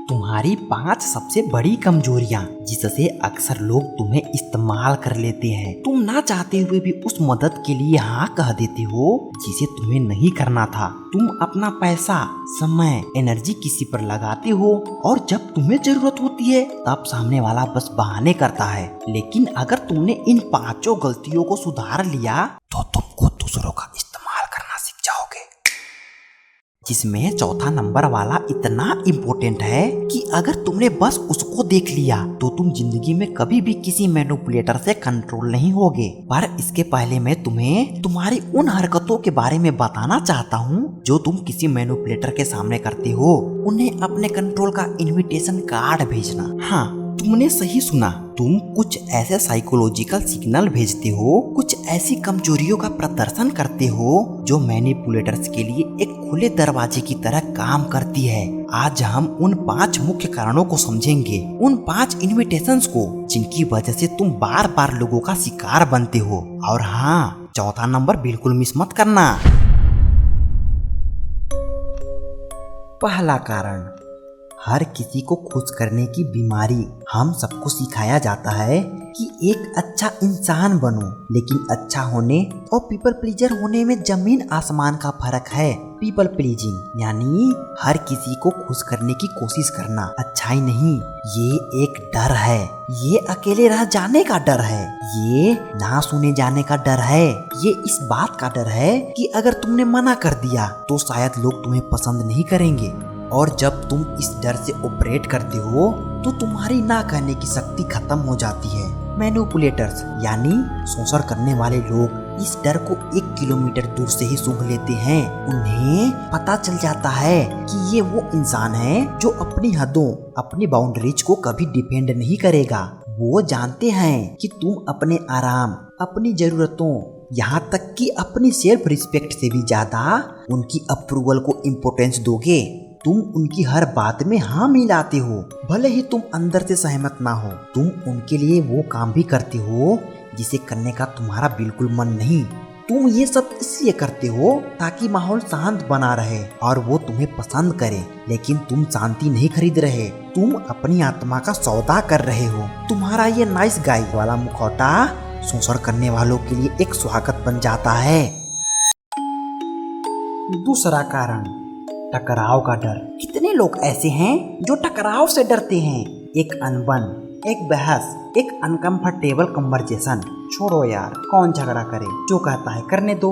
तुम्हारी 5 सबसे बड़ी कमजोरियां जिससे अक्सर लोग तुम्हें इस्तेमाल कर लेते हैं। तुम ना चाहते हुए भी उस मदद के लिए हाँ कह देते हो जिसे तुम्हें नहीं करना था। तुम अपना पैसा, समय, एनर्जी किसी पर लगाते हो और जब तुम्हें जरूरत होती है तब सामने वाला बस बहाने करता है। लेकिन अगर तुमने इन 5 गलतियों को सुधार लिया तो तुमको दूसरों का इस्तेमाल करना सीख जाओगे। जिसमें चौथा नंबर वाला इतना इम्पोर्टेंट है कि अगर तुमने बस उसको देख लिया तो तुम जिंदगी में कभी भी किसी मैनिपुलेटर से कंट्रोल नहीं होगे। पर इसके पहले मैं तुम्हें तुम्हारी उन हरकतों के बारे में बताना चाहता हूँ जो तुम किसी मैनिपुलेटर के सामने करते हो। उन्हें अपने कंट्रोल का इनविटेशन कार्ड भेजना। हाँ, तुमने सही सुना। तुम कुछ ऐसे साइकोलॉजिकल सिग्नल भेजते हो, कुछ ऐसी कमजोरियों का प्रदर्शन करते हो जो मैनिपुलेटर्स के लिए एक खुले दरवाजे की तरह काम करती है। आज हम उन 5 मुख्य कारणों को समझेंगे, उन 5 इन्विटेशंस को जिनकी वजह से तुम बार बार लोगों का शिकार बनते हो। और हाँ, चौथा नंबर बिल्कुल मिस मत करना। पहला कारण, हर किसी को खुश करने की बीमारी। हम सबको सिखाया जाता है कि एक अच्छा इंसान बनो, लेकिन अच्छा होने और पीपल प्लीजर होने में जमीन आसमान का फर्क है। पीपल प्लीजिंग यानी हर किसी को खुश करने की कोशिश करना अच्छाई नहीं, ये एक डर है। ये अकेले रह जाने का डर है, ये ना सुने जाने का डर है, ये इस बात का डर है कि अगर तुमने मना कर दिया तो शायद लोग तुम्हें पसंद नहीं करेंगे। और जब तुम इस डर से ऑपरेट करते हो तो तुम्हारी ना कहने की शक्ति खत्म हो जाती है। मैनिपुलेटर्स यानी शोषण करने वाले लोग इस डर को 1 किलोमीटर दूर से ही सूंघ लेते हैं। उन्हें पता चल जाता है कि ये वो इंसान है जो अपनी हदों, अपनी बाउंड्रीज को कभी डिफेंड नहीं करेगा। वो जानते हैं कि तुम अपने आराम, अपनी जरूरतों, यहाँ तक कि अपनी सेल्फ रिस्पेक्ट से भी ज्यादा उनकी अप्रूवल को इम्पोर्टेंस दोगे। तुम उनकी हर बात में हाँ मिलाते हो, भले ही तुम अंदर से सहमत ना हो। तुम उनके लिए वो काम भी करते हो जिसे करने का तुम्हारा बिल्कुल मन नहीं। तुम ये सब इसलिए करते हो ताकि माहौल शांत बना रहे और वो तुम्हें पसंद करे। लेकिन तुम शांति नहीं खरीद रहे, तुम अपनी आत्मा का सौदा कर रहे हो। तुम्हारा ये नाइस गाय वाला मुखौटा शोषण करने वालों के लिए एक स्वागत बन जाता है। दूसरा कारण, टकराव का डर। कितने लोग ऐसे हैं जो टकराव से डरते हैं? एक अनबन, एक बहस, एक अनकंफर्टेबल कन्वर्सेशन। छोड़ो यार, कौन झगड़ा करे, जो कहता है करने दो।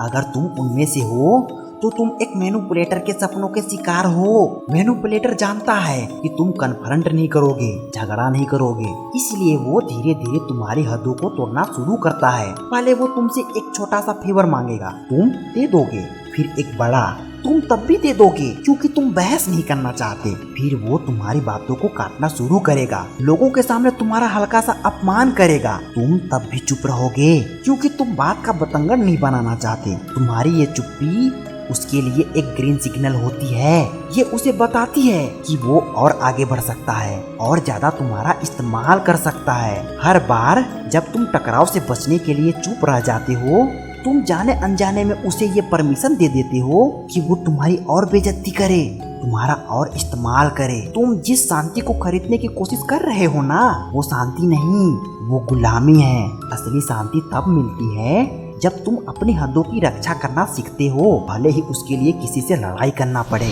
अगर तुम उनमें से हो तो तुम एक मैनिपुलेटर के सपनों के शिकार हो। मैनिपुलेटर जानता है कि तुम कन्फ्रंट नहीं करोगे, झगड़ा नहीं करोगे, इसलिए वो धीरे धीरे तुम्हारी हदों को तोड़ना शुरू करता है। पहले वो तुमसे एक छोटा सा फेवर मांगेगा, तुम दे दोगे। फिर एक बड़ा, तुम तब भी दे दोगे क्योंकि तुम बहस नहीं करना चाहते। फिर वो तुम्हारी बातों को काटना शुरू करेगा, लोगों के सामने तुम्हारा हल्का सा अपमान करेगा। तुम तब भी चुप रहोगे क्योंकि तुम बात का बतंगड़ नहीं बनाना चाहते। तुम्हारी ये चुप्पी उसके लिए एक ग्रीन सिग्नल होती है। ये उसे बताती है कि वो और आगे बढ़ सकता है और ज्यादा तुम्हारा इस्तेमाल कर सकता है। हर बार जब तुम टकराव से बचने के लिए चुप रह जाते हो, तुम जाने अनजाने में उसे ये परमिशन दे देते हो कि वो तुम्हारी और बेइज्जती करे, तुम्हारा और इस्तेमाल करे। तुम जिस शांति को खरीदने की कोशिश कर रहे हो ना, वो शांति नहीं, वो गुलामी है। असली शांति तब मिलती है जब तुम अपनी हदों की रक्षा करना सीखते हो, भले ही उसके लिए किसी से लड़ाई करना पड़े।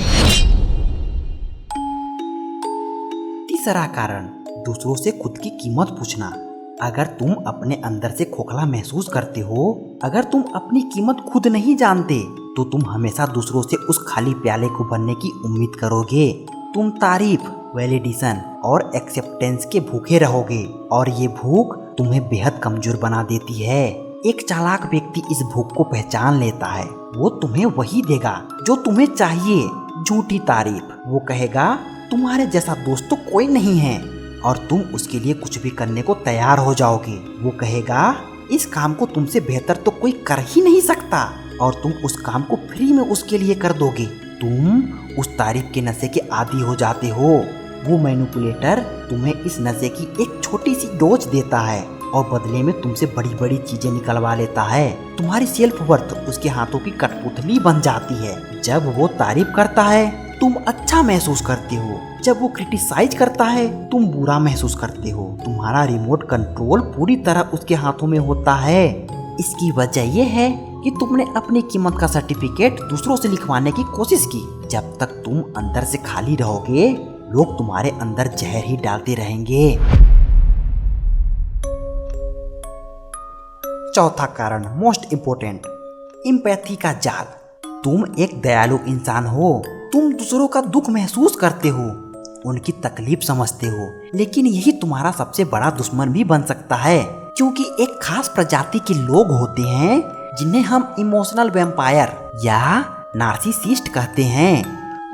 तीसरा कारण, दूसरों से खुद की कीमत पूछना। अगर तुम अपने अंदर से खोखला महसूस करते हो, अगर तुम अपनी कीमत खुद नहीं जानते, तो तुम हमेशा दूसरों से उस खाली प्याले को भरने की उम्मीद करोगे। तुम तारीफ, वैलिडेशन और एक्सेप्टेंस के भूखे रहोगे और ये भूख तुम्हें बेहद कमजोर बना देती है। एक चालाक व्यक्ति इस भूख को पहचान लेता है। वो तुम्हें वही देगा जो तुम्हें चाहिए। झूठी तारीफ, वो कहेगा तुम्हारे जैसा दोस्त तो कोई नहीं है और तुम उसके लिए कुछ भी करने को तैयार हो जाओगे। वो कहेगा इस काम को तुमसे बेहतर तो कोई कर ही नहीं सकता और तुम उस काम को फ्री में उसके लिए कर दोगे। तुम उस तारीफ के नशे के आदी हो जाते हो। वो मैनिपुलेटर तुम्हें इस नशे की एक छोटी सी डोज देता है और बदले में तुमसे बड़ी बड़ी चीजें निकलवा लेता है। तुम्हारी सेल्फ वर्थ उसके हाथों की कठपुतली बन जाती है। जब वो तारीफ करता है तुम अच्छा महसूस करते हो, जब वो क्रिटिसाइज करता है तुम बुरा महसूस करते हो। तुम्हारा रिमोट कंट्रोल पूरी तरह उसके हाथों में होता है। इसकी वजह यह है कि तुमने अपनी कीमत का सर्टिफिकेट दूसरों से लिखवाने की कोशिश की। जब तक तुम अंदर से खाली रहोगे लोग तुम्हारे अंदर जहर ही डालते रहेंगे। चौथा कारण, मोस्ट इम्पोर्टेंट, एम्पैथी का जाल। तुम एक दयालु इंसान हो। तुम दूसरों का दुख महसूस करते हो, उनकी तकलीफ समझते हो, लेकिन यही तुम्हारा सबसे बड़ा दुश्मन भी बन सकता है, क्योंकि एक खास प्रजाति के लोग होते हैं जिन्हें हम इमोशनल वैम्पायर या नार्सिसिस्ट कहते हैं।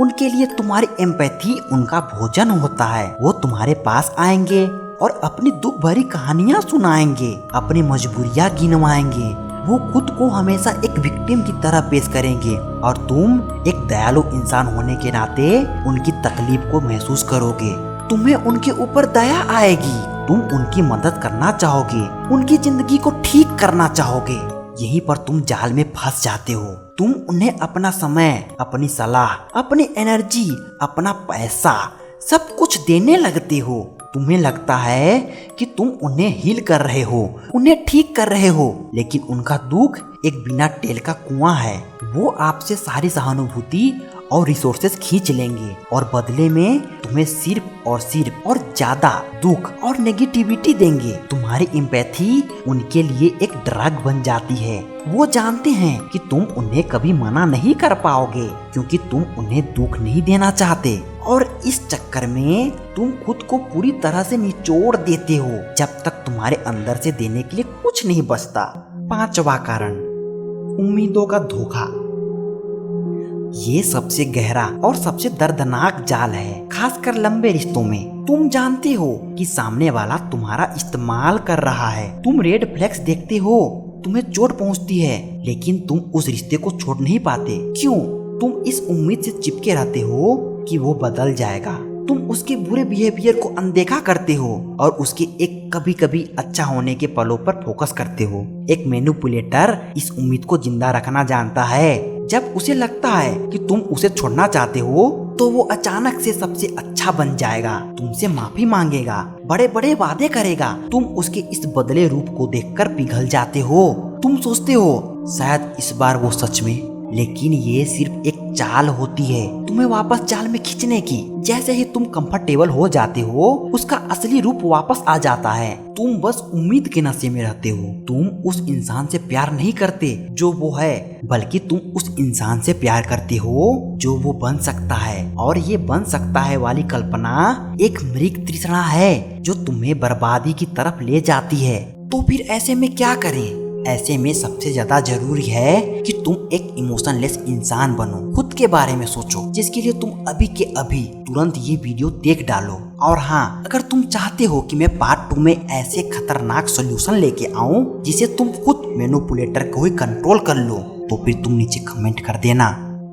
उनके लिए तुम्हारी एम्पैथी उनका भोजन होता है। वो तुम्हारे पास आएंगे और अपनी दुख भरी कहानियां सुनाएंगे, अपनी मजबूरियां गिनवाएंगे। वो खुद को हमेशा एक विक्टिम की तरह पेश करेंगे और तुम एक दयालु इंसान होने के नाते उनकी तकलीफ को महसूस करोगे। तुम्हें उनके ऊपर दया आएगी, तुम उनकी मदद करना चाहोगे, उनकी जिंदगी को ठीक करना चाहोगे। यहीं पर तुम जाल में फंस जाते हो। तुम उन्हें अपना समय, अपनी सलाह, अपनी एनर्जी, अपना पैसा सब कुछ देने लगते हो। तुम्हें लगता है कि तुम उन्हें हील कर रहे हो, उन्हें ठीक कर रहे हो, लेकिन उनका दुख एक बिना तेल का कुआं है। वो आपसे सारी सहानुभूति और रिसोर्सेज खींच लेंगे और बदले में तुम्हें सिर्फ और ज्यादा दुख और नेगेटिविटी देंगे। तुम्हारी एम्पैथी उनके लिए एक ड्रग बन जाती है। वो जानते हैं कि तुम उन्हें कभी मना नहीं कर पाओगे क्योंकि तुम उन्हें दुख नहीं देना चाहते, और इस चक्कर में तुम खुद को पूरी तरह से निचोड़ देते हो जब तक तुम्हारे अंदर से देने के लिए कुछ नहीं बचता। पांचवा कारण, उम्मीदों का धोखा। ये सबसे गहरा और सबसे दर्दनाक जाल है, खासकर लंबे रिश्तों में। तुम जानते हो कि सामने वाला तुम्हारा इस्तेमाल कर रहा है। तुम रेड फ्लैग्स देखते हो, तुम्हें चोट पहुंचती है, लेकिन तुम उस रिश्ते को छोड़ नहीं पाते। क्यों? तुम इस उम्मीद से चिपके रहते हो कि वो बदल जाएगा। तुम उसके बुरे बिहेवियर को अनदेखा करते हो और उसके एक कभी कभी अच्छा होने के पलों पर फोकस करते हो। एक मैनिपुलेटर इस उम्मीद को जिंदा रखना जानता है। जब उसे लगता है कि तुम उसे छोड़ना चाहते हो तो वो अचानक से सबसे अच्छा बन जाएगा, तुमसे माफी मांगेगा, बड़े बड़े वादे करेगा। तुम उसके इस बदले रूप को देखकर पिघल जाते हो। तुम सोचते हो शायद इस बार वो सच में, लेकिन ये सिर्फ एक चाल होती है तुम्हें वापस जाल में खींचने की। जैसे ही तुम कंफर्टेबल हो जाते हो उसका असली रूप वापस आ जाता है। तुम बस उम्मीद के नशे में रहते हो। तुम उस इंसान से प्यार नहीं करते जो वो है, बल्कि तुम उस इंसान से प्यार करते हो जो वो बन सकता है। और ये बन सकता है वाली कल्पना एक मृग तृष्णा है जो तुम्हें बर्बादी की तरफ ले जाती है। तो फिर ऐसे में क्या करें? ऐसे में सबसे ज्यादा जरूरी है कि तुम एक इमोशनलेस इंसान बनो। खुद के बारे में सोचो, जिसके लिए तुम अभी के अभी तुरंत ये वीडियो देख डालो। और हाँ, अगर तुम चाहते हो कि मैं पार्ट 2 में ऐसे खतरनाक सॉल्यूशन लेके आऊं जिसे तुम खुद मैनिपुलेटर को ही कंट्रोल कर लो, तो फिर तुम नीचे कमेंट कर देना।